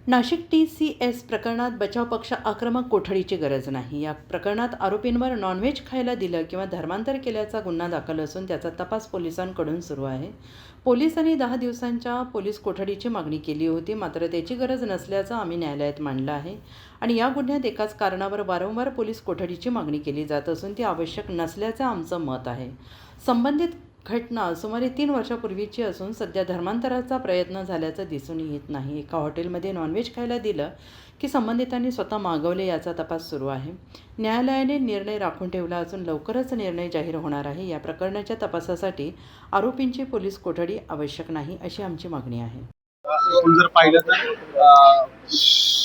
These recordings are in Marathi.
नाशिक TCS प्रकरणात बचाव पक्ष आक्रमक कोठडीची गरज नाही. या प्रकरणात आरोपींवर नॉनव्हेज खायला दिलं किंवा धर्मांतर केल्याचा गुन्हा दाखल असून त्याचा तपास पोलिसांकडून सुरू आहे. पोलिसांनी 10 दिवसांच्या पोलीस कोठडीची मागणी केली होती, मात्र त्याची गरज नसल्याचं आम्ही न्यायालयात मांडलं आहे आणि या गुन्ह्यात एकाच कारणावर वारंवार पोलीस कोठडीची मागणी केली जात असून ती आवश्यक नसल्याचं आमचं मत आहे. संबंधित घटना सुमारे 3 वर्षापूर्वीची असून सध्या धर्मांतराचा प्रयत्न झाल्याचं दिसून येत नाही. एका हॉटेलमध्ये नॉनव्हेज खायला दिलं की संबंधितांनी स्वतः मागवले याचा तपास सुरू आहे. न्यायालयाने निर्णय राखून ठेवला असून लवकरच निर्णय जाहीर होणार आहे. या प्रकरणाच्या तपासासाठी आरोपींची पोलीस कोठडी आवश्यक नाही अशी आमची मागणी आहे. जर पाहिलं तर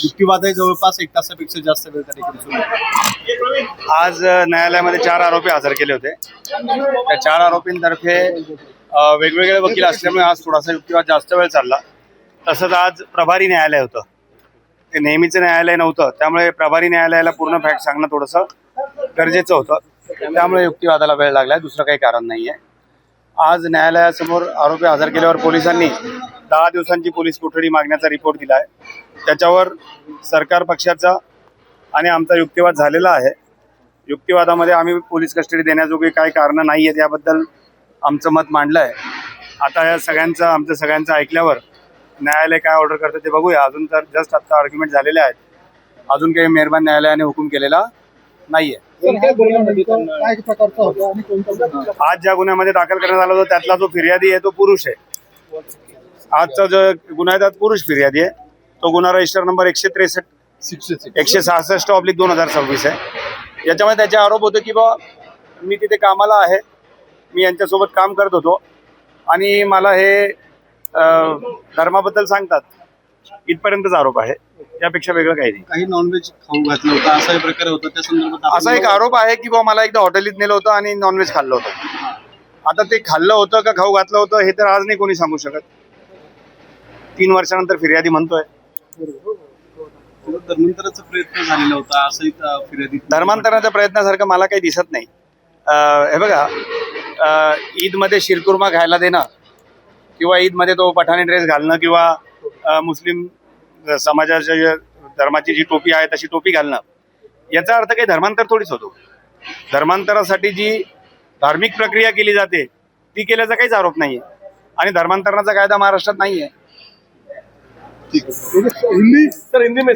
युक्तिवादही जवळपास 1 तासापेक्षा जास्त वेळ त्या ठिकाणी सुरू आहे. आज न्यायालयामध्ये 4 आरोपी हजर केले होते. त्या 4 आरोपींतर्फे वेगवेगळे वकील असल्यामुळे आज थोडासा युक्तिवाद जास्त वेळ चालला. तसंच आज प्रभारी न्यायालय होतं, ते नेहमीचं न्यायालय नव्हतं, त्यामुळे प्रभारी न्यायालयाला पूर्ण फॅक्ट सांगणं थोडंसं गरजेचं होतं. त्यामुळे युक्तिवादाला वेळ लागला, दुसरं काही कारण नाही आहे. आज न्यायालयासमोर आरोपी हजर केल्यावर पोलिसांनी 10 दिवसांची पोलीस कोठडी मागण्याचा रिपोर्ट दिला आहे. त्याच्यावर सरकार पक्षाचा आणि आमचा युक्तिवाद झालेला आहे. युक्तिवादामध्ये आम्ही पोलीस कस्टडी देण्याजोगी काही कारणं नाही आहेत याबद्दल आमचं मत मांडलं आहे. आता या आमचं सगळ्यांचं ऐकल्यावर न्यायालय काय ऑर्डर करतं ते बघूया. अजून तर जस्ट आता आर्ग्युमेंट झालेले आहेत, अजून काही मेहरबान न्यायालयाने हुकूम केलेला नाही आहे. आज ज्या गुन्ह्यामध्ये दाखल करण्यात आला होता त्यातला जो फिर्यादी आहे तो पुरुष आहे. आजचा जो गुन्हा आहे त्यात पुरुष फिर्यादी आहे. तो गुन्हा रजिस्टर नंबर 163/2026 आहे. याच्यामध्ये त्याचे आरोप होते की बा मी तिथे कामाला आहे, मी यांच्यासोबत काम करत होतो आणि मला हे धर्माबद्दल सांगतात, इथपर्यंतच आरोप आहे. यापेक्षा वेगळं काही नाही. काही नॉनव्हेज खाऊ घातलं होतं असा प्रकार होता, त्या संदर्भात असा एक आरोप आहे की बा मला एकदा हॉटेलीत नेलं होतं आणि नॉनव्हेज खाल्लं होतं. आता ते खाल्लं होतं का खाऊ घातलं होतं हे तर आज नाही कोणी सांगू शकत. 3 वर्षानंतर फिर्यादी म्हणतोय. धर्मांतराचा प्रयत्न झालेला होता असं फिर्यादी. धर्मांतराच्या प्रयत्नासारखं मला काही दिसत नाही. हे बघा, ईदमध्ये शिरकुर्मा खायला देणं किंवा ईदमध्ये तो पठाणी ड्रेस घालणं किंवा मुस्लिम समाजाच्या धर्माची जी टोपी आहे तशी टोपी घालणं, याचा अर्थ काही धर्मांतर थोडीच होतो. धर्मांतरासाठी जी धार्मिक प्रक्रिया केली जाते ती केल्याचा काहीच आरोप नाही आहे आणि धर्मांतरणाचा कायदा महाराष्ट्रात नाही आहे. हिंदी में